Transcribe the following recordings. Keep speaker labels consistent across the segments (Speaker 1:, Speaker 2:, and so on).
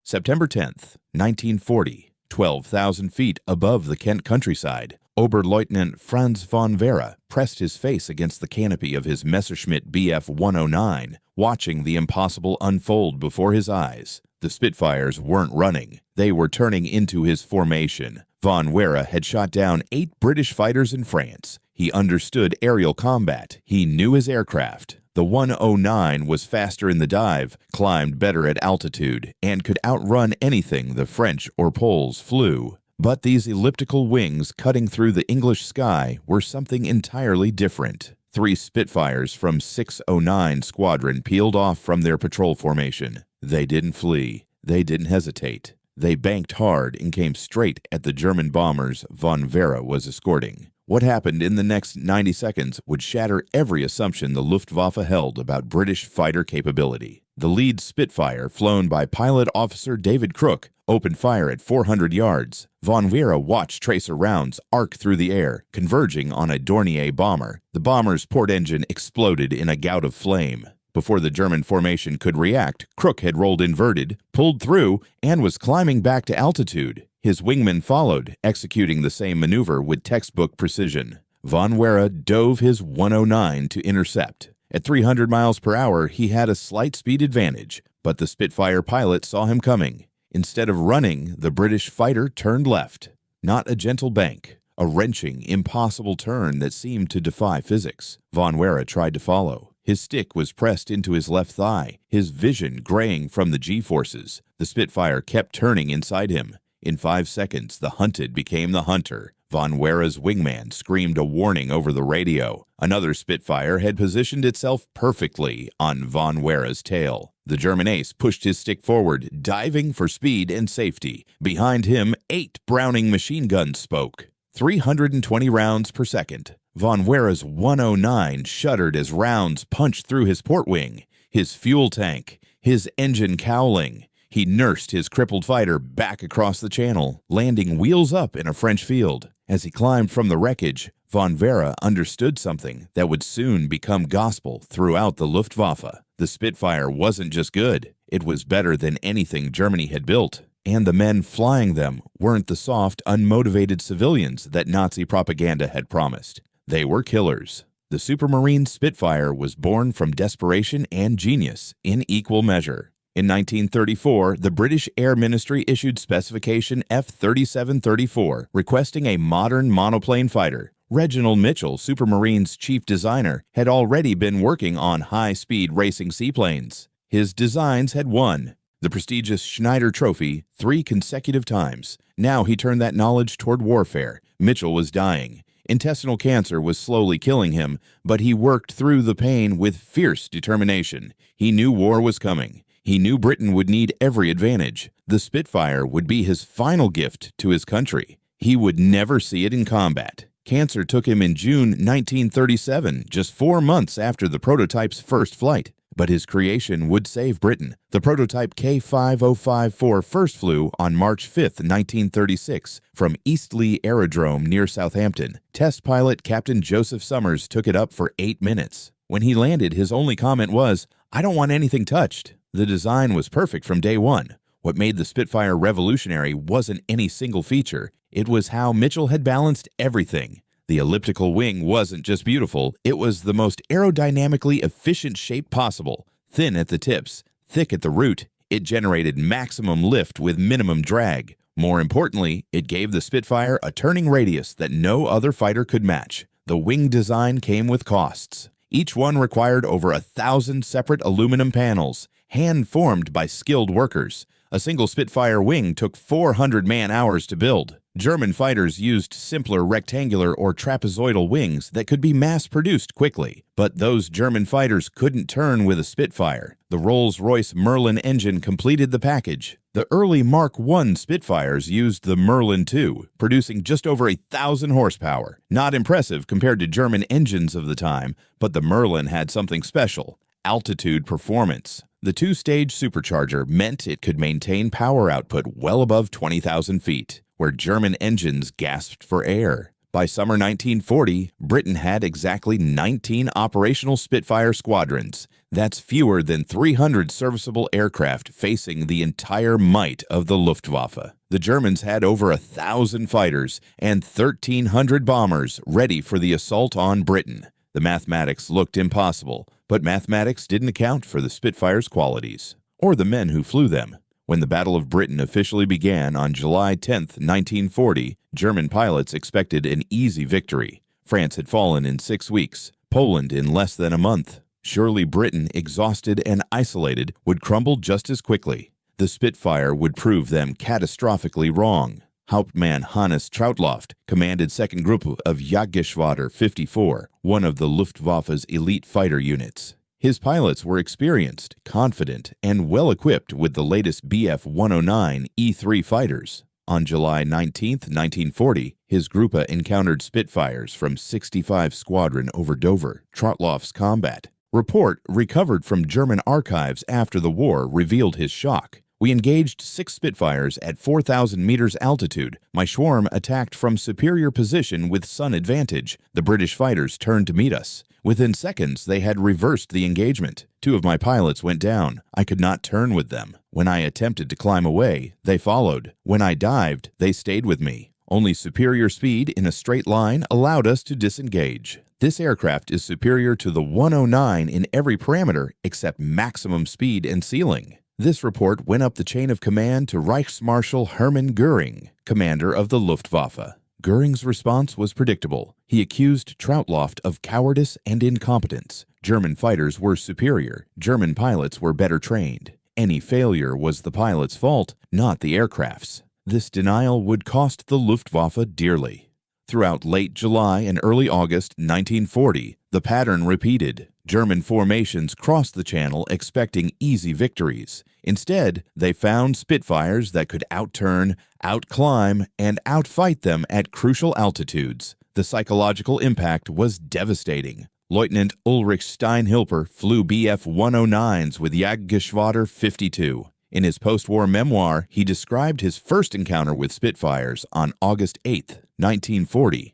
Speaker 1: September 10th, 1940, 12,000 feet above the Kent countryside, Oberleutnant Franz von Vera pressed his face against the canopy of his Messerschmitt Bf 109, watching the impossible unfold before his eyes. The Spitfires weren't running. They were turning into his formation. Von Vera had shot down 8 British fighters in France. He understood aerial combat. He knew his aircraft. The 109 was faster in the dive, climbed better at altitude, and could outrun anything the French or Poles flew. But these elliptical wings cutting through the English sky were something entirely different. 3 Spitfires from 609 Squadron peeled off from their patrol formation. They didn't flee. They didn't hesitate. They banked hard and came straight at the German bombers von Vera was escorting. What happened in the next 90 seconds would shatter every assumption the Luftwaffe held about British fighter capability. The lead Spitfire, flown by Pilot Officer David Crook, opened fire at 400 yards. Von Vera watched tracer rounds arc through the air, converging on a Dornier bomber. The bomber's port engine exploded in a gout of flame. Before the German formation could react, Crook had rolled inverted, pulled through, and was climbing back to altitude. His wingman followed, executing the same maneuver with textbook precision. Von Vera dove his 109 to intercept. At 300 miles per hour, he had a slight speed advantage, but the Spitfire pilot saw him coming. Instead of running, the British fighter turned left. Not a gentle bank, a wrenching, impossible turn that seemed to defy physics. Von Vera tried to follow. His stick was pressed into his left thigh, his vision graying from the G-forces. The Spitfire kept turning inside him. In 5 seconds, the hunted became the hunter. Von Vera's wingman screamed a warning over the radio. Another Spitfire had positioned itself perfectly on Von Vera's tail. The German ace pushed his stick forward, diving for speed and safety. Behind him, 8 Browning machine guns spoke. 320 rounds per second. Von Vera's 109 shuddered as rounds punched through his port wing, his fuel tank, his engine cowling. He nursed his crippled fighter back across the channel, landing wheels up in a French field. As he climbed from the wreckage, Von Vera understood something that would soon become gospel throughout the Luftwaffe. The Spitfire wasn't just good, it was better than anything Germany had built. And the men flying them weren't the soft, unmotivated civilians that Nazi propaganda had promised. They were killers. The Supermarine Spitfire was born from desperation and genius in equal measure. In 1934, the British Air Ministry issued Specification F-3734, requesting a modern monoplane fighter. Reginald Mitchell, Supermarine's chief designer, had already been working on high-speed racing seaplanes. His designs had won the prestigious Schneider Trophy 3 consecutive times. Now he turned that knowledge toward warfare. Mitchell was dying. Intestinal cancer was slowly killing him, but he worked through the pain with fierce determination. He knew war was coming. He knew Britain would need every advantage. The Spitfire would be his final gift to his country. He would never see it in combat. Cancer took him in June 1937, just 4 months after the prototype's first flight. But his creation would save Britain. The prototype K5054 first flew on March 5, 1936, from Eastleigh Aerodrome near Southampton. Test pilot Captain Joseph Summers took it up for 8 minutes. When he landed, his only comment was, "I don't want anything touched." The design was perfect from day one. What made the Spitfire revolutionary wasn't any single feature. It was how Mitchell had balanced everything. The elliptical wing wasn't just beautiful, it was the most aerodynamically efficient shape possible. Thin at the tips, thick at the root, it generated maximum lift with minimum drag. More importantly, it gave the Spitfire a turning radius that no other fighter could match. The wing design came with costs. Each one required over 1,000 separate aluminum panels, hand-formed by skilled workers. A single Spitfire wing took 400 man-hours to build. German fighters used simpler rectangular or trapezoidal wings that could be mass-produced quickly. But those German fighters couldn't turn with a Spitfire. The Rolls-Royce Merlin engine completed the package. The early Mark I Spitfires used the Merlin II, producing just over 1,000 horsepower. Not impressive compared to German engines of the time, but the Merlin had something special: altitude performance. The 2-stage supercharger meant it could maintain power output well above 20,000 feet, where German engines gasped for air. By summer 1940, Britain had exactly 19 operational Spitfire squadrons. That's fewer than 300 serviceable aircraft facing the entire might of the Luftwaffe. The Germans had over 1,000 fighters and 1,300 bombers ready for the assault on Britain. The mathematics looked impossible, but mathematics didn't account for the Spitfire's qualities, or the men who flew them. When the Battle of Britain officially began on July 10, 1940, German pilots expected an easy victory. France had fallen in 6 weeks, Poland in less than a month. Surely Britain, exhausted and isolated, would crumble just as quickly. The Spitfire would prove them catastrophically wrong. Hauptmann Hannes Trautloft commanded 2nd Gruppe of Jagdgeschwader 54, one of the Luftwaffe's elite fighter units. His pilots were experienced, confident, and well-equipped with the latest Bf-109 E-3 fighters. On July 19, 1940, his Gruppe encountered Spitfires from 65 Squadron over Dover, Trautloft's combat. Report recovered from German archives after the war revealed his shock. We engaged 6 Spitfires at 4,000 meters altitude. My swarm attacked from superior position with sun advantage. The British fighters turned to meet us. Within seconds, they had reversed the engagement. 2 of my pilots went down. I could not turn with them. When I attempted to climb away, they followed. When I dived, they stayed with me. Only superior speed in a straight line allowed us to disengage. This aircraft is superior to the 109 in every parameter except maximum speed and ceiling. This report went up the chain of command to Reichsmarschall Hermann Göring, commander of the Luftwaffe. Göring's response was predictable. He accused Trautloft of cowardice and incompetence. German fighters were superior. German pilots were better trained. Any failure was the pilot's fault, not the aircraft's. This denial would cost the Luftwaffe dearly. Throughout late July and early August 1940, the pattern repeated. German formations crossed the Channel expecting easy victories. Instead, they found Spitfires that could outturn, outclimb, and outfight them at crucial altitudes. The psychological impact was devastating. Lieutenant Ulrich Steinhilper flew Bf-109s with Jagdgeschwader 52. In his post-war memoir, he described his first encounter with Spitfires on August 8, 1940.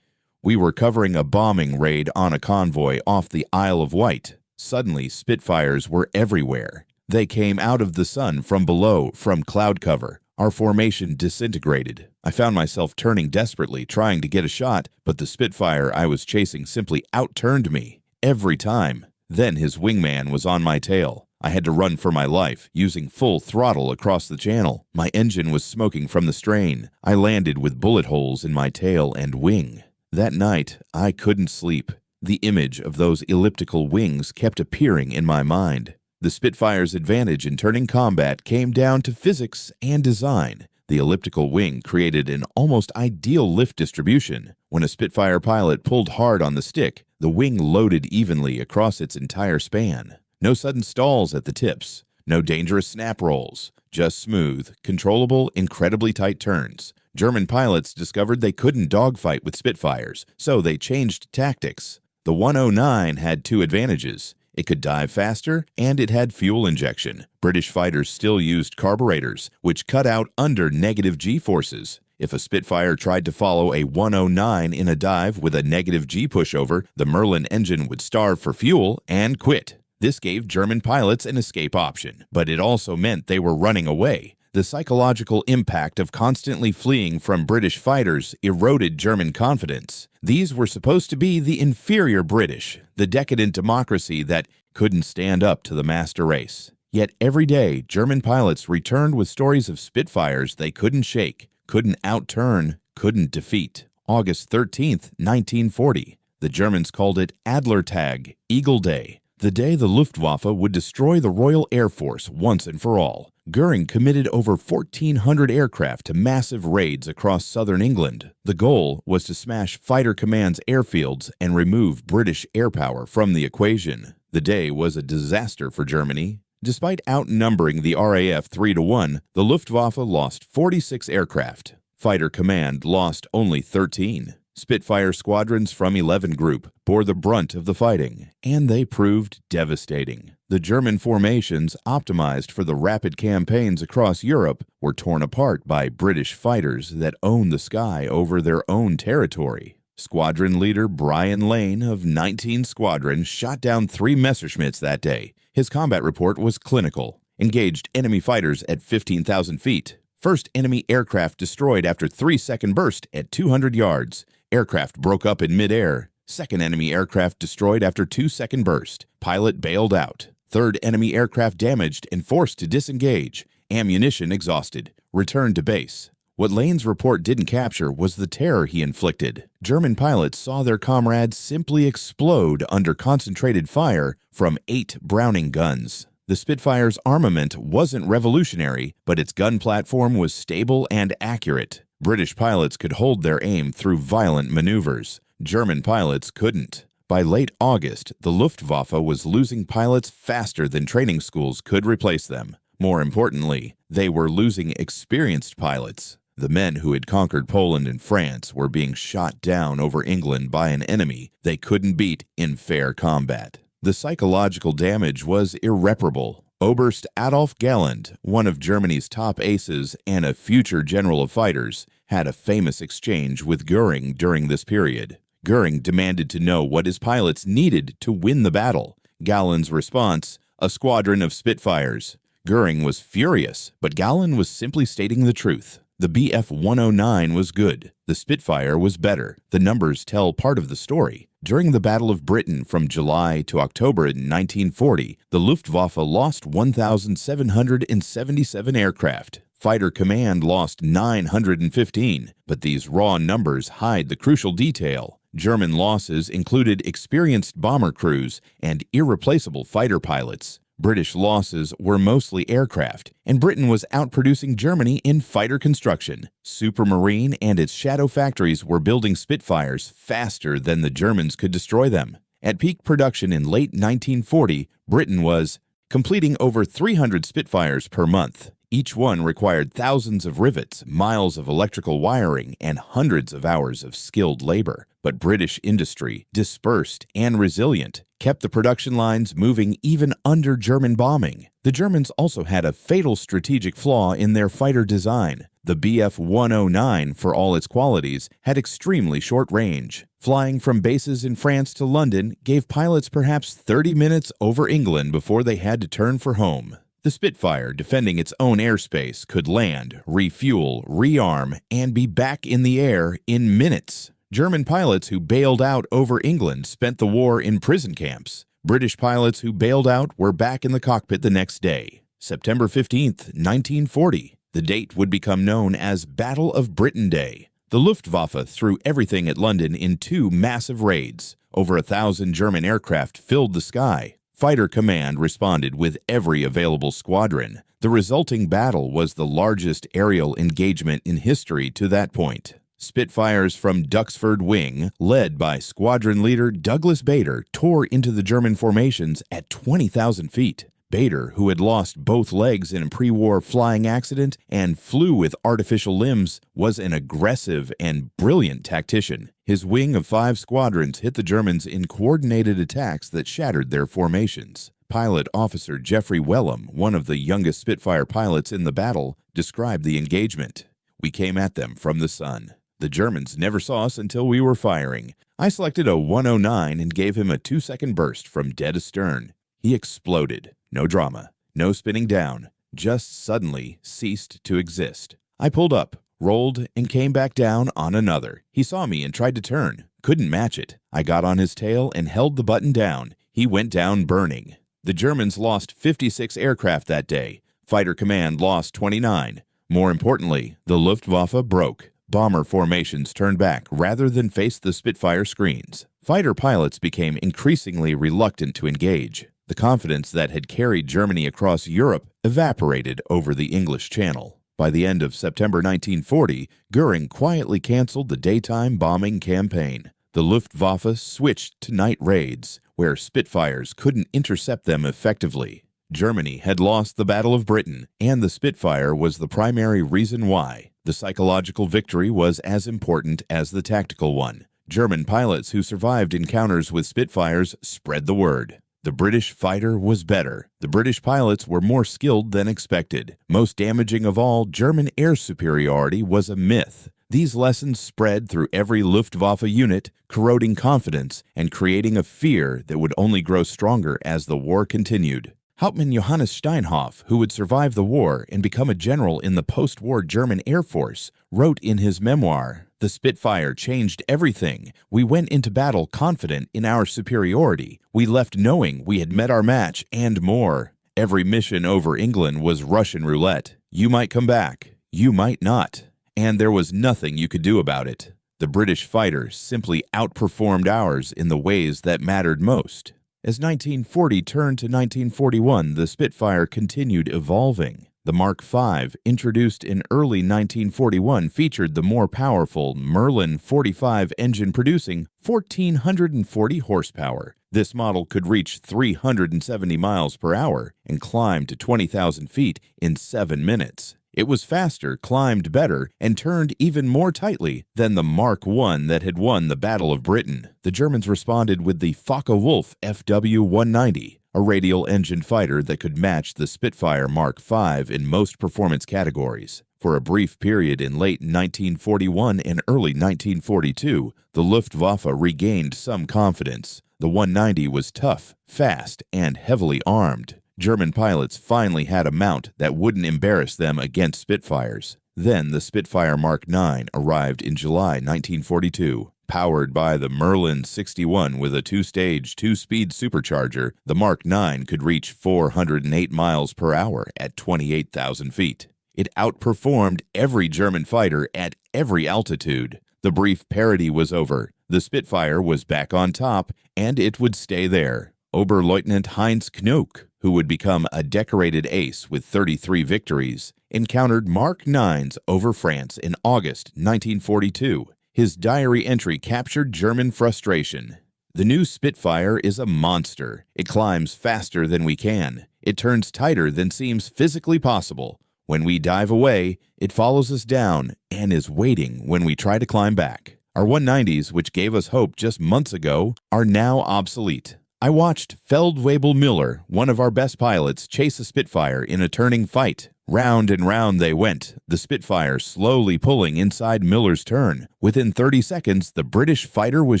Speaker 1: We were covering a bombing raid on a convoy off the Isle of Wight. Suddenly, Spitfires were everywhere. They came out of the sun from below, from cloud cover. Our formation disintegrated. I found myself turning desperately, trying to get a shot, but the Spitfire I was chasing simply outturned me. Every time. Then his wingman was on my tail. I had to run for my life, using full throttle across the channel. My engine was smoking from the strain. I landed with bullet holes in my tail and wing. That night, I couldn't sleep. The image of those elliptical wings kept appearing in my mind. The Spitfire's advantage in turning combat came down to physics and design. The elliptical wing created an almost ideal lift distribution. When a Spitfire pilot pulled hard on the stick, the wing loaded evenly across its entire span. No sudden stalls at the tips. No dangerous snap rolls. Just smooth, controllable, incredibly tight turns. German pilots discovered they couldn't dogfight with Spitfires, so they changed tactics. The 109 had 2 advantages. It could dive faster, and it had fuel injection. British fighters still used carburetors, which cut out under negative G forces. If a Spitfire tried to follow a 109 in a dive with a negative G pushover, the Merlin engine would starve for fuel and quit. This gave German pilots an escape option, but it also meant they were running away. The psychological impact of constantly fleeing from British fighters eroded German confidence. These were supposed to be the inferior British, the decadent democracy that couldn't stand up to the master race. Yet every day, German pilots returned with stories of Spitfires they couldn't shake, couldn't outturn, couldn't defeat. August 13, 1940. The Germans called it Adlertag, Eagle Day, the day the Luftwaffe would destroy the Royal Air Force once and for all. Göring committed over 1,400 aircraft to massive raids across southern England. The goal was to smash Fighter Command's airfields and remove British air power from the equation. The day was a disaster for Germany. Despite outnumbering the RAF 3-1, the Luftwaffe lost 46 aircraft. Fighter Command lost only 13. Spitfire squadrons from 11 Group bore the brunt of the fighting, and they proved devastating. The German formations, optimized for the rapid campaigns across Europe, were torn apart by British fighters that owned the sky over their own territory. Squadron leader Brian Lane of 19 Squadron shot down 3 Messerschmitts that day. His combat report was clinical. Engaged enemy fighters at 15,000 feet. First enemy aircraft destroyed after 3-second burst at 200 yards. Aircraft broke up in midair. Second enemy aircraft destroyed after 2-second burst. Pilot bailed out. Third enemy aircraft damaged and forced to disengage. Ammunition exhausted. Returned to base. What Lane's report didn't capture was the terror he inflicted. German pilots saw their comrades simply explode under concentrated fire from 8 Browning guns. The Spitfire's armament wasn't revolutionary, but its gun platform was stable and accurate. British pilots could hold their aim through violent maneuvers. German pilots couldn't. By late August, the Luftwaffe was losing pilots faster than training schools could replace them. More importantly, they were losing experienced pilots. The men who had conquered Poland and France were being shot down over England by an enemy they couldn't beat in fair combat. The psychological damage was irreparable. Oberst Adolf Galland, one of Germany's top aces and a future general of fighters, had a famous exchange with Göring during this period. Göring demanded to know what his pilots needed to win the battle. Galland's response, "A squadron of Spitfires." Göring was furious, but Galland was simply stating the truth. The Bf 109 was good. The Spitfire was better. The numbers tell part of the story. During the Battle of Britain from July to October in 1940, the Luftwaffe lost 1,777 aircraft. Fighter Command lost 915, but these raw numbers hide the crucial detail. German losses included experienced bomber crews and irreplaceable fighter pilots. British losses were mostly aircraft, and Britain was outproducing Germany in fighter construction. Supermarine and its shadow factories were building Spitfires faster than the Germans could destroy them. At peak production in late 1940, Britain was completing over 300 Spitfires per month. Each one required thousands of rivets, miles of electrical wiring, and hundreds of hours of skilled labor. But British industry, dispersed and resilient, kept the production lines moving even under German bombing. The Germans also had a fatal strategic flaw in their fighter design. The Bf 109, for all its qualities, had extremely short range. Flying from bases in France to London gave pilots perhaps 30 minutes over England before they had to turn for home. The Spitfire, defending its own airspace, could land, refuel, rearm, and be back in the air in minutes. German pilots who bailed out over England spent the war in prison camps. British pilots who bailed out were back in the cockpit the next day. September 15, 1940. The date would become known as Battle of Britain Day. The Luftwaffe threw everything at London in 2 massive raids. Over 1,000 German aircraft filled the sky. Fighter Command responded with every available squadron. The resulting battle was the largest aerial engagement in history to that point. Spitfires from Duxford Wing, led by squadron leader Douglas Bader, tore into the German formations at 20,000 feet. Bader, who had lost both legs in a pre-war flying accident and flew with artificial limbs, was an aggressive and brilliant tactician. His wing of 5 squadrons hit the Germans in coordinated attacks that shattered their formations. Pilot Officer Geoffrey Wellham, one of the youngest Spitfire pilots in the battle, described the engagement. "We came at them from the sun. The Germans never saw us until we were firing. I selected a 109 and gave him a 2-second burst from dead astern. He exploded. No drama, no spinning down, just suddenly ceased to exist. I pulled up, rolled, and came back down on another. He saw me and tried to turn. Couldn't match it. I got on his tail and held the button down. He went down burning." The Germans lost 56 aircraft that day. Fighter Command lost 29. More importantly, the Luftwaffe broke. Bomber formations turned back rather than face the Spitfire screens. Fighter pilots became increasingly reluctant to engage. The confidence that had carried Germany across Europe evaporated over the English Channel. By the end of September 1940, Göring quietly canceled the daytime bombing campaign. The Luftwaffe switched to night raids, where Spitfires couldn't intercept them effectively. Germany had lost the Battle of Britain, and the Spitfire was the primary reason why. The psychological victory was as important as the tactical one. German pilots who survived encounters with Spitfires spread the word. The British fighter was better. The British pilots were more skilled than expected. Most damaging of all, German air superiority was a myth. These lessons spread through every Luftwaffe unit, corroding confidence and creating a fear that would only grow stronger as the war continued. Hauptmann Johannes Steinhoff, who would survive the war and become a general in the post-war German Air Force, wrote in his memoir, "The Spitfire changed everything. We went into battle confident in our superiority. We left knowing we had met our match and more. Every mission over England was Russian roulette. You might come back, you might not. And there was nothing you could do about it. The British fighter simply outperformed ours in the ways that mattered most." As 1940 turned to 1941, the Spitfire continued evolving. The Mark V, introduced in early 1941, featured the more powerful Merlin 45 engine producing 1,440 horsepower. This model could reach 370 miles per hour and climb to 20,000 feet in 7 minutes. It was faster, climbed better, and turned even more tightly than the Mark I that had won the Battle of Britain. The Germans responded with the Focke-Wulf FW-190, a radial-engined fighter that could match the Spitfire Mark V in most performance categories. For a brief period in late 1941 and early 1942, the Luftwaffe regained some confidence. The 190 was tough, fast, and heavily armed. German pilots finally had a mount that wouldn't embarrass them against Spitfires. Then the Spitfire Mark IX arrived in July 1942. Powered by the Merlin 61 with a 2-stage, 2-speed supercharger, the Mark IX could reach 408 miles per hour at 28,000 feet. It outperformed every German fighter at every altitude. The brief parity was over. The Spitfire was back on top, and it would stay there. Oberleutnant Heinz Knoke, who would become a decorated ace with 33 victories, encountered Mark IXs over France in August 1942. His diary entry captured German frustration. "The new Spitfire is a monster. It climbs faster than we can. It turns tighter than seems physically possible. When we dive away, it follows us down and is waiting when we try to climb back. Our 190s, which gave us hope just months ago, are now obsolete." I watched Feldwebel Müller, one of our best pilots, chase a Spitfire in a turning fight. Round and round they went, the Spitfire slowly pulling inside Müller's turn. Within 30 seconds, the British fighter was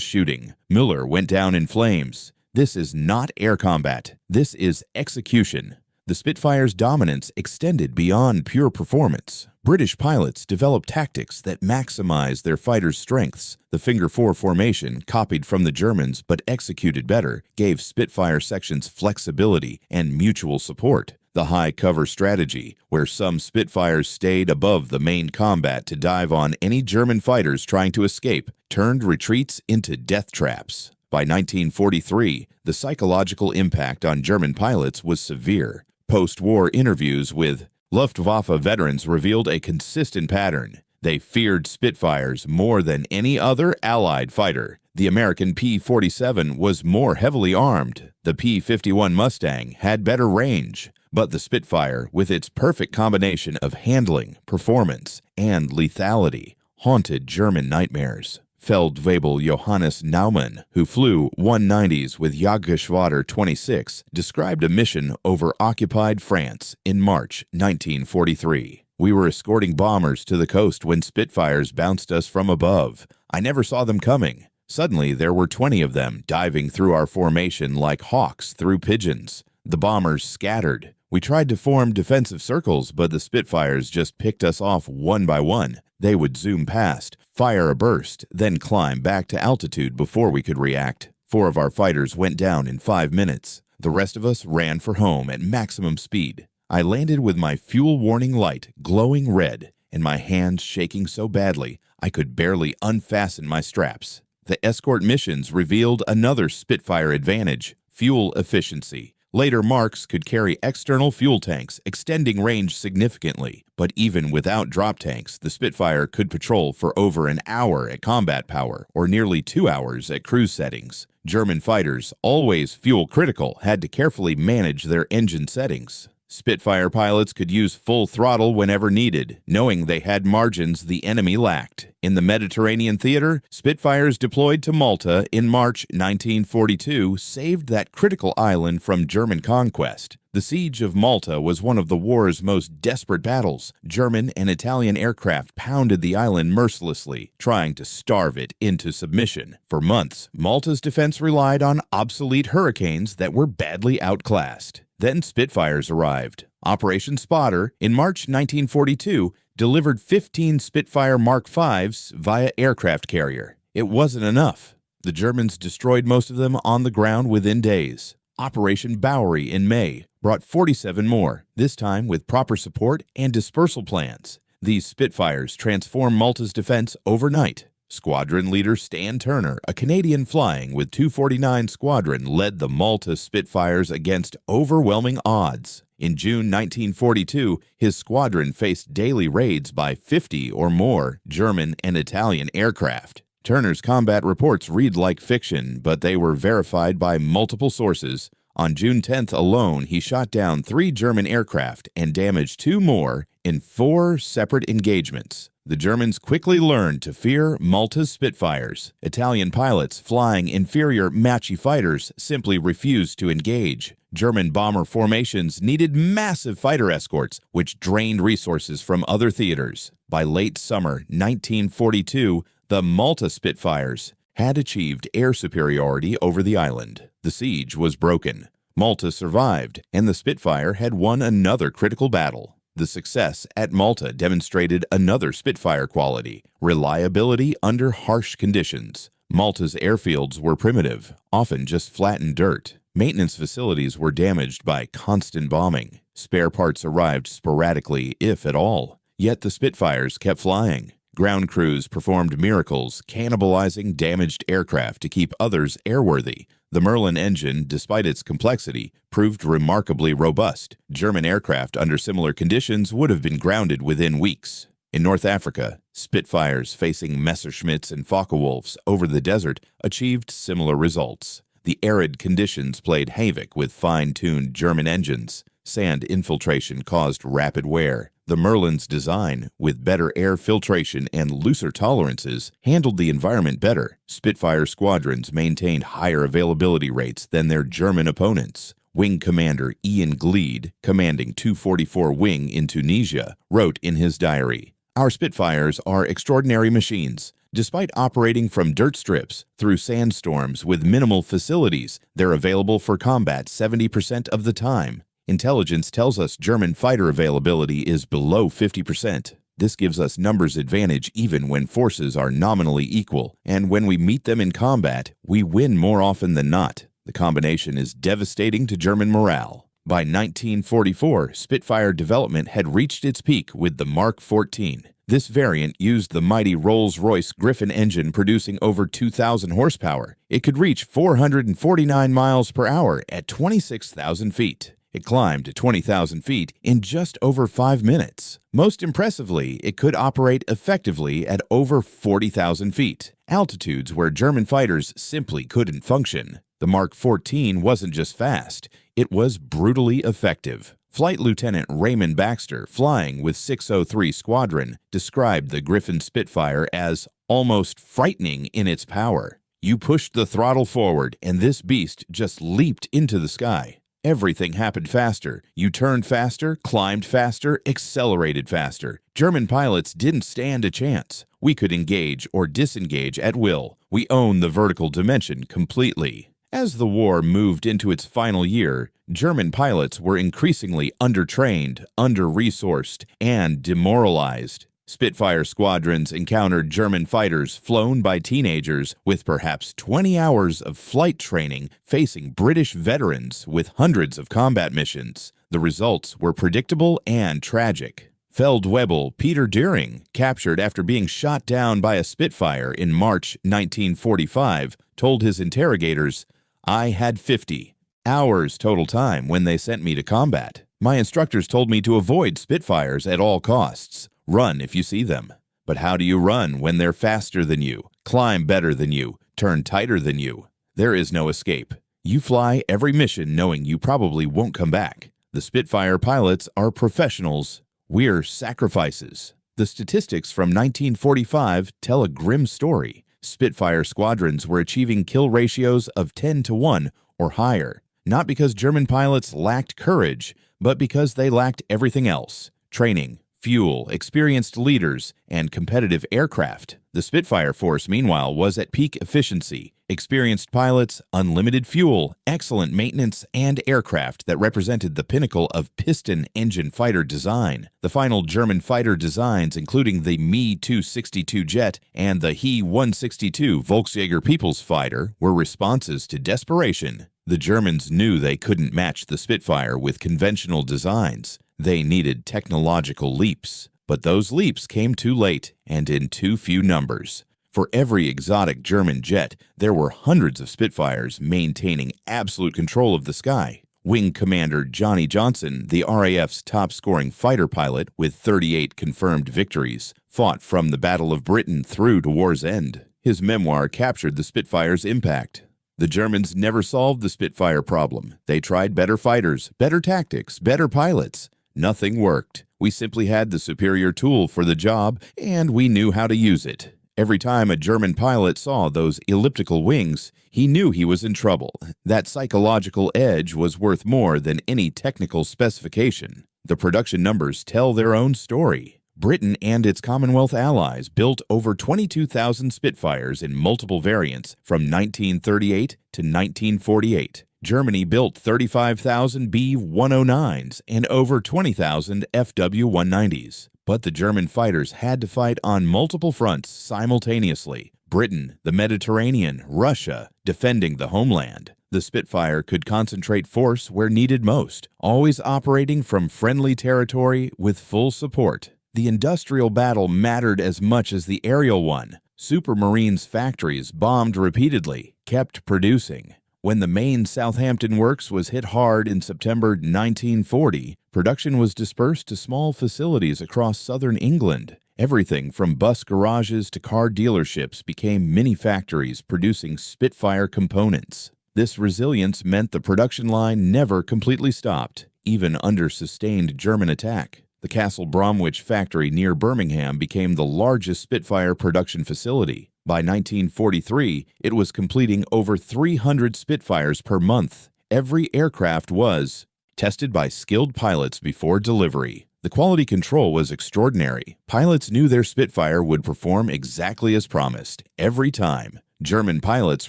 Speaker 1: shooting. Müller went down in flames. This is not air combat. This is execution. The Spitfire's dominance extended beyond pure performance. British pilots developed tactics that maximize their fighters' strengths. The Finger 4 formation, copied from the Germans but executed better, gave Spitfire sections flexibility and mutual support. The high cover strategy, where some Spitfires stayed above the main combat to dive on any German fighters trying to escape, turned retreats into death traps. By 1943, the psychological impact on German pilots was severe. Post-war interviews with Luftwaffe veterans revealed a consistent pattern. They feared Spitfires more than any other Allied fighter. The American P-47 was more heavily armed. The P-51 Mustang had better range. But the Spitfire, with its perfect combination of handling, performance, and lethality, haunted German nightmares. Feldwebel Johannes Naumann, who flew 190s with Jagdgeschwader 26, described a mission over occupied France in March 1943. "We were escorting bombers to the coast when Spitfires bounced us from above. I never saw them coming. Suddenly there were 20 of them diving through our formation like hawks through pigeons. The bombers scattered. We tried to form defensive circles, but the Spitfires just picked us off one by one. They would zoom past, fire a burst, then climb back to altitude before we could react. 4 of our fighters went down in 5 minutes. The rest of us ran for home at maximum speed. I landed with my fuel warning light glowing red and my hands shaking so badly I could barely unfasten my straps. The escort missions revealed another Spitfire advantage: fuel efficiency. Later Marks could carry external fuel tanks, extending range significantly. But even without drop tanks, the Spitfire could patrol for over an hour at combat power, or nearly 2 hours at cruise settings. German fighters, always fuel critical, had to carefully manage their engine settings. Spitfire pilots could use full throttle whenever needed, knowing they had margins the enemy lacked. In the Mediterranean theater, Spitfires deployed to Malta in March 1942 saved that critical island from German conquest. The siege of Malta was one of the war's most desperate battles. German and Italian aircraft pounded the island mercilessly, trying to starve it into submission. For months, Malta's defense relied on obsolete Hurricanes that were badly outclassed. Then Spitfires arrived. Operation Spotter, in March 1942, delivered 15 Spitfire Mark V's via aircraft carrier. It wasn't enough. The Germans destroyed most of them on the ground within days. Operation Bowery in May brought 47 more, this time with proper support and dispersal plans. These Spitfires transformed Malta's defense overnight. Squadron leader Stan Turner, a Canadian flying with 249 Squadron, led the Malta Spitfires against overwhelming odds. In June 1942, his squadron faced daily raids by 50 or more German and Italian aircraft. Turner's combat reports read like fiction, but they were verified by multiple sources. On June 10th alone, he shot down 3 German aircraft and damaged 2 more in 4 separate engagements. The Germans quickly learned to fear Malta's Spitfires. Italian pilots flying inferior Macchi fighters simply refused to engage. German bomber formations needed massive fighter escorts, which drained resources from other theaters. By late summer 1942, the Malta Spitfires had achieved air superiority over the island. The siege was broken. Malta survived, and the Spitfire had won another critical battle. The success at Malta demonstrated another Spitfire quality: reliability under harsh conditions. Malta's airfields were primitive, often just flattened dirt. Maintenance facilities were damaged by constant bombing. Spare parts arrived sporadically, if at all. Yet the Spitfires kept flying. Ground crews performed miracles, cannibalizing damaged aircraft to keep others airworthy. The Merlin engine, despite its complexity, proved remarkably robust. German aircraft under similar conditions would have been grounded within weeks. In North Africa, Spitfires facing Messerschmitts and Focke-Wulfs over the desert achieved similar results. The arid conditions played havoc with fine-tuned German engines. Sand infiltration caused rapid wear. The Merlin's design, with better air filtration and looser tolerances, handled the environment better. Spitfire squadrons maintained higher availability rates than their German opponents. Wing Commander Ian Gleed, commanding 244 Wing in Tunisia, wrote in his diary, "Our Spitfires are extraordinary machines. Despite operating from dirt strips through sandstorms with minimal facilities, they're available for combat 70% of the time. Intelligence tells us German fighter availability is below 50%. This gives us numbers advantage even when forces are nominally equal, and when we meet them in combat, we win more often than not. The combination is devastating to German morale." By 1944, Spitfire development had reached its peak with the Mark 14. This variant used the mighty Rolls-Royce Griffon engine producing over 2,000 horsepower. It could reach 449 miles per hour at 26,000 feet. It climbed to 20,000 feet in just over 5 minutes. Most impressively, it could operate effectively at over 40,000 feet, altitudes where German fighters simply couldn't function. The Mark 14 wasn't just fast, it was brutally effective. Flight Lieutenant Raymond Baxter, flying with 603 Squadron, described the Griffon Spitfire as almost frightening in its power. You pushed the throttle forward, and this beast just leaped into the sky. Everything happened faster. You turned faster, climbed faster, accelerated faster. German pilots didn't stand a chance. We could engage or disengage at will. We owned the vertical dimension completely. As the war moved into its final year, German pilots were increasingly undertrained, under-resourced, and demoralized. Spitfire squadrons encountered German fighters flown by teenagers with perhaps 20 hours of flight training facing British veterans with hundreds of combat missions. The results were predictable and tragic. Feldwebel Peter Düring, captured after being shot down by a Spitfire in March 1945, told his interrogators, "I had 50 hours total time when they sent me to combat. My instructors told me to avoid Spitfires at all costs. Run if you see them. But how do you run when they're faster than you, climb better than you, turn tighter than you? There is no escape. You fly every mission knowing you probably won't come back. The Spitfire pilots are professionals. We're sacrifices." The statistics from 1945 tell a grim story. Spitfire squadrons were achieving kill ratios of 10 to 1 or higher. not because German pilots lacked courage, but because they lacked everything else: training, fuel, experienced leaders, and competitive aircraft. The Spitfire force, meanwhile, was at peak efficiency. Experienced pilots, unlimited fuel, excellent maintenance, and aircraft that represented the pinnacle of piston engine fighter design. The final German fighter designs, including the Me-262 jet and the He-162 Volksjager People's Fighter, were responses to desperation. The Germans knew they couldn't match the Spitfire with conventional designs. They needed technological leaps. But those leaps came too late and in too few numbers. For every exotic German jet, there were hundreds of Spitfires maintaining absolute control of the sky. Wing Commander Johnny Johnson, the RAF's top-scoring fighter pilot with 38 confirmed victories, fought from the Battle of Britain through to war's end. His memoir captured the Spitfire's impact. The Germans never solved the Spitfire problem. They tried better fighters, better tactics, better pilots. Nothing worked. We simply had the superior tool for the job, and we knew how to use it. Every time a German pilot saw those elliptical wings, he knew he was in trouble. That psychological edge was worth more than any technical specification. The production numbers tell their own story. Britain and its Commonwealth allies built over 22,000 Spitfires in multiple variants from 1938 to 1948. Germany built 35,000 B-109s and over 20,000 FW-190s. But the German fighters had to fight on multiple fronts simultaneously: Britain, the Mediterranean, Russia, defending the homeland. The Spitfire could concentrate force where needed most, always operating from friendly territory with full support. The industrial battle mattered as much as the aerial one. Supermarines' factories bombed repeatedly, kept producing. When the main Southampton works was hit hard in September 1940, production was dispersed to small facilities across southern England. Everything from bus garages to car dealerships became mini-factories producing Spitfire components. This resilience meant the production line never completely stopped, even under sustained German attack. The Castle Bromwich factory near Birmingham became the largest Spitfire production facility. By 1943, it was completing over 300 Spitfires per month. Every aircraft was tested by skilled pilots before delivery. The quality control was extraordinary. Pilots knew their Spitfire would perform exactly as promised, every time. German pilots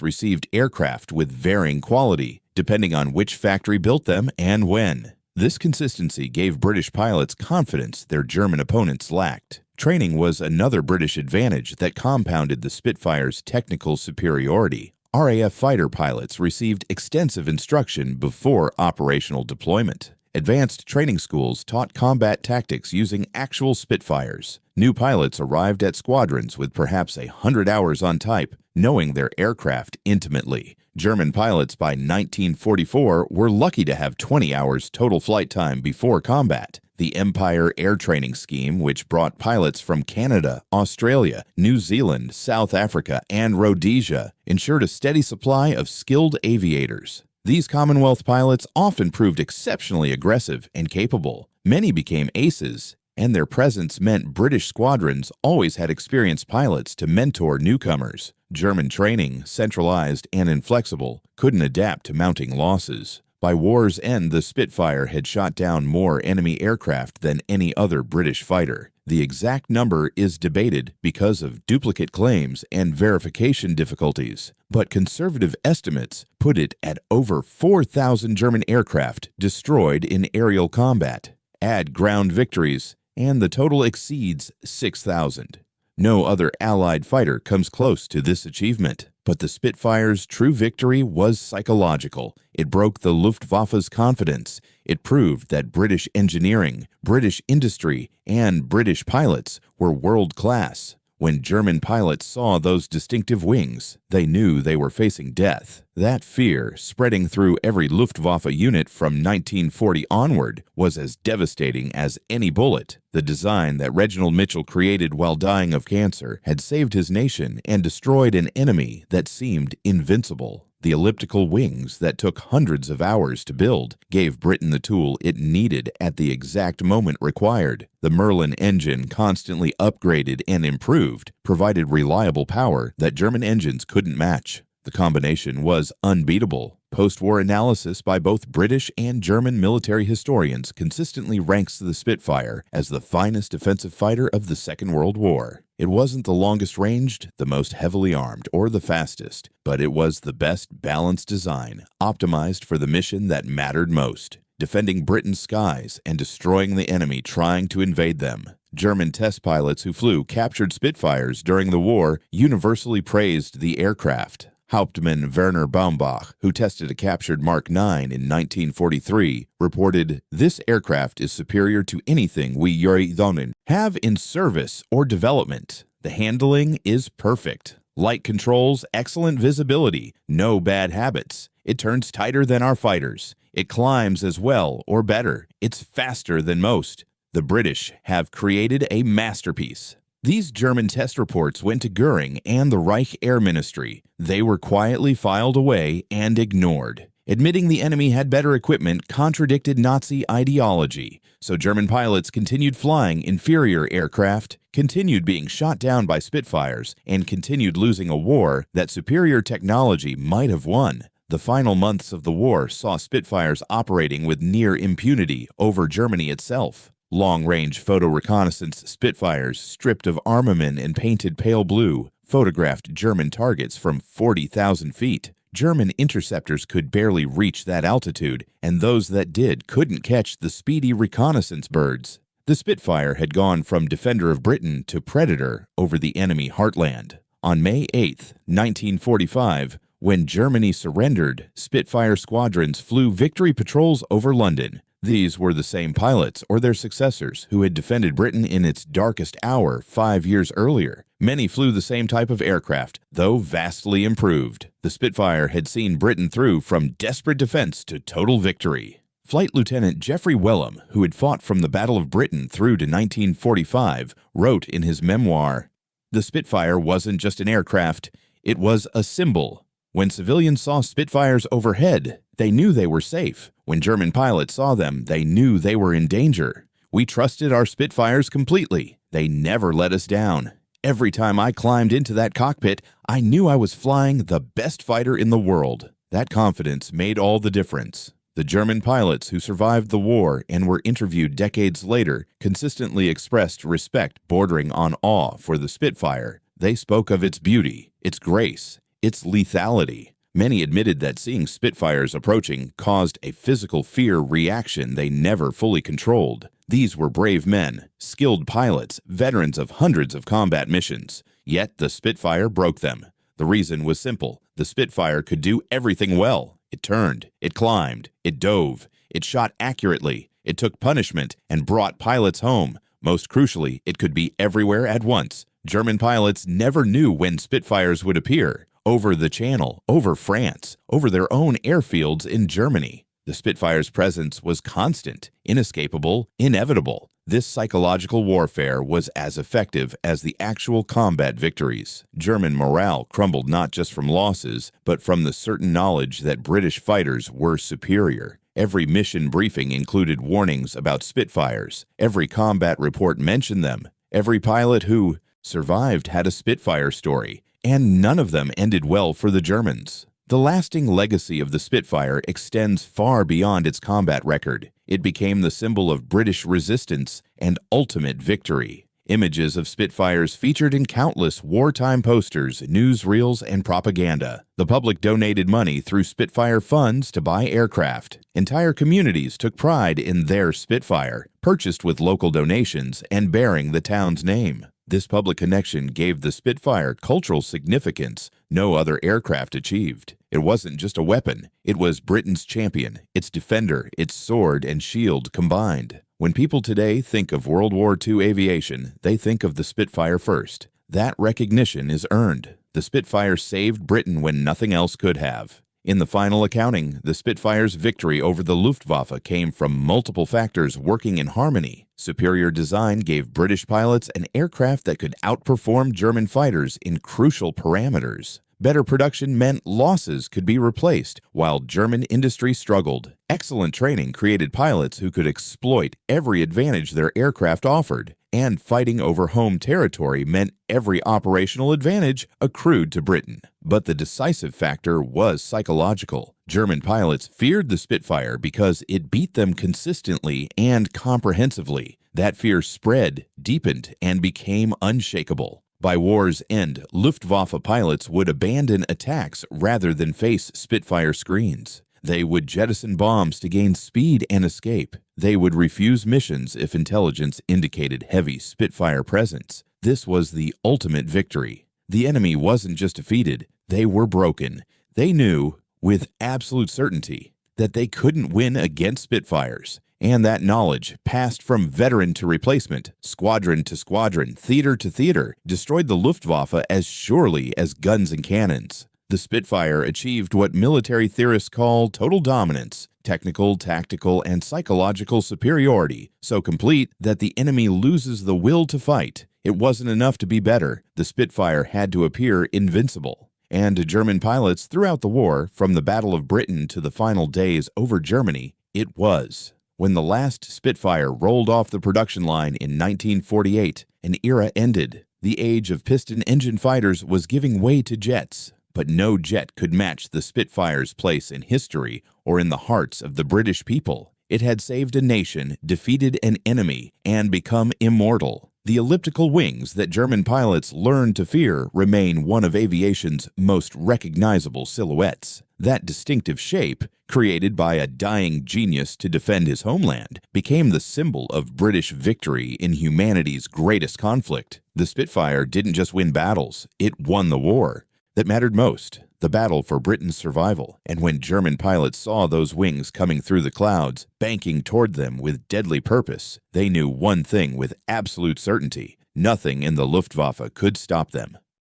Speaker 1: received aircraft with varying quality, depending on which factory built them and when. This consistency gave British pilots confidence their German opponents lacked. Training was another British advantage that compounded the Spitfire's technical superiority. RAF fighter pilots received extensive instruction before operational deployment. Advanced training schools taught combat tactics using actual Spitfires. New pilots arrived at squadrons with perhaps 100 hours on type, knowing their aircraft intimately. German pilots by 1944 were lucky to have 20 hours total flight time before combat. The Empire Air Training Scheme, which brought pilots from Canada, Australia, New Zealand, South Africa, and Rhodesia, ensured a steady supply of skilled aviators. These Commonwealth pilots often proved exceptionally aggressive and capable. Many became aces, and their presence meant British squadrons always had experienced pilots to mentor newcomers. German training, centralized and inflexible, couldn't adapt to mounting losses. By war's end, the Spitfire had shot down more enemy aircraft than any other British fighter. The exact number is debated because of duplicate claims and verification difficulties, but conservative estimates put it at over 4,000 German aircraft destroyed in aerial combat. Add ground victories, and the total exceeds 6,000. No other Allied fighter comes close to this achievement. But the Spitfire's true victory was psychological. It broke the Luftwaffe's confidence. It proved that British engineering, British industry, and British pilots were world-class. When German pilots saw those distinctive wings, they knew they were facing death. That fear, spreading through every Luftwaffe unit from 1940 onward, was as devastating as any bullet. The design that Reginald Mitchell created while dying of cancer had saved his nation and destroyed an enemy that seemed invincible. The elliptical wings that took hundreds of hours to build gave Britain the tool it needed at the exact moment required. The Merlin engine, constantly upgraded and improved, provided reliable power that German engines couldn't match. The combination was unbeatable. Post-war analysis by both British and German military historians consistently ranks the Spitfire as the finest defensive fighter of the Second World War. It wasn't the longest ranged, the most heavily armed, or the fastest, but it was the best balanced design, optimized for the mission that mattered most: defending Britain's skies and destroying the enemy trying to invade them. German test pilots who flew captured Spitfires during the war universally praised the aircraft. Hauptmann Werner Baumbach, who tested a captured Mark IX in 1943, reported, "This aircraft is superior to anything we Eurozonen have in service or development. The handling is perfect. Light controls, excellent visibility, no bad habits. It turns tighter than our fighters. It climbs as well or better. It's faster than most. The British have created a masterpiece." These German test reports went to Goering and the Reich Air Ministry. They were quietly filed away and ignored. Admitting the enemy had better equipment contradicted Nazi ideology, so German pilots continued flying inferior aircraft, continued being shot down by Spitfires, and continued losing a war that superior technology might have won. The final months of the war saw Spitfires operating with near impunity over Germany itself. Long-range photo reconnaissance Spitfires, stripped of armament and painted pale blue, photographed German targets from 40,000 feet. German interceptors could barely reach that altitude, and those that did couldn't catch the speedy reconnaissance birds. The Spitfire had gone from defender of Britain to predator over the enemy heartland. On May 8, 1945, when Germany surrendered, Spitfire squadrons flew victory patrols over London. These were the same pilots or their successors who had defended Britain in its darkest hour 5 years earlier. Many flew the same type of aircraft, though vastly improved. The Spitfire had seen Britain through from desperate defense to total victory. Flight Lieutenant Geoffrey Wellham, who had fought from the Battle of Britain through to 1945, wrote in his memoir, "The Spitfire wasn't just an aircraft, it was a symbol. When civilians saw Spitfires overhead, they knew they were safe. When German pilots saw them, they knew they were in danger. We trusted our Spitfires completely. They never let us down. Every time I climbed into that cockpit, I knew I was flying the best fighter in the world." That confidence made all the difference. The German pilots who survived the war and were interviewed decades later consistently expressed respect bordering on awe for the Spitfire. They spoke of its beauty, its grace, its lethality. Many admitted that seeing Spitfires approaching caused a physical fear reaction they never fully controlled. These were brave men, skilled pilots, veterans of hundreds of combat missions. Yet the Spitfire broke them. The reason was simple. The Spitfire could do everything well. It turned, it climbed, it dove, it shot accurately, it took punishment and brought pilots home. Most crucially, it could be everywhere at once. German pilots never knew when Spitfires would appear. Over the Channel, over France, over their own airfields in Germany. The Spitfire's presence was constant, inescapable, inevitable. This psychological warfare was as effective as the actual combat victories. German morale crumbled not just from losses, but from the certain knowledge that British fighters were superior. Every mission briefing included warnings about Spitfires. Every combat report mentioned them. Every pilot who survived had a Spitfire story. And none of them ended well for the Germans. The lasting legacy of the Spitfire extends far beyond its combat record. It became the symbol of British resistance and ultimate victory. Images of Spitfires featured in countless wartime posters, newsreels, and propaganda. The public donated money through Spitfire funds to buy aircraft. Entire communities took pride in their Spitfire, purchased with local donations and bearing the town's name. This public connection gave the Spitfire cultural significance no other aircraft achieved. It wasn't just a weapon. It was Britain's champion, its defender, its sword and shield combined. When people today think of World War II aviation, they think of the Spitfire first. That recognition is earned. The Spitfire saved Britain when nothing else could have. In the final accounting, the Spitfire's victory over the Luftwaffe came from multiple factors working in harmony. Superior design gave British pilots an aircraft that could outperform German fighters in crucial parameters. Better production meant losses could be replaced, while German industry struggled. Excellent training created pilots who could exploit every advantage their aircraft offered, and fighting over home territory meant every operational advantage accrued to Britain. But the decisive factor was psychological. German pilots feared the Spitfire because it beat them consistently and comprehensively. That fear spread, deepened, and became unshakable. By war's end, Luftwaffe pilots would abandon attacks rather than face Spitfire screens. They would jettison bombs to gain speed and escape. They would refuse missions if intelligence indicated heavy Spitfire presence. This was the ultimate victory. The enemy wasn't just defeated, they were broken. They knew, with absolute certainty, that they couldn't win against Spitfires. And that knowledge, passed from veteran to replacement, squadron to squadron, theater to theater, destroyed the Luftwaffe as surely as guns and cannons. The Spitfire achieved what military theorists call total dominance, technical, tactical, and psychological superiority, so complete that the enemy loses the will to fight. It wasn't enough to be better. The Spitfire had to appear invincible. And to German pilots throughout the war, from the Battle of Britain to the final days over Germany, it was. When the last Spitfire rolled off the production line in 1948, an era ended. The age of piston engine fighters was giving way to jets, but no jet could match the Spitfire's place in history or in the hearts of the British people. It had saved a nation, defeated an enemy, and become immortal. The elliptical wings that German pilots learned to fear remain one of aviation's most recognizable silhouettes. That distinctive shape, created by a dying genius to defend his homeland, became the symbol of British victory in humanity's greatest conflict. The Spitfire didn't just win battles, it won the war that mattered most, the battle for Britain's survival. And when German pilots saw those wings coming through the clouds, banking toward them with deadly purpose, they knew one thing with absolute certainty: nothing in the Luftwaffe could stop them.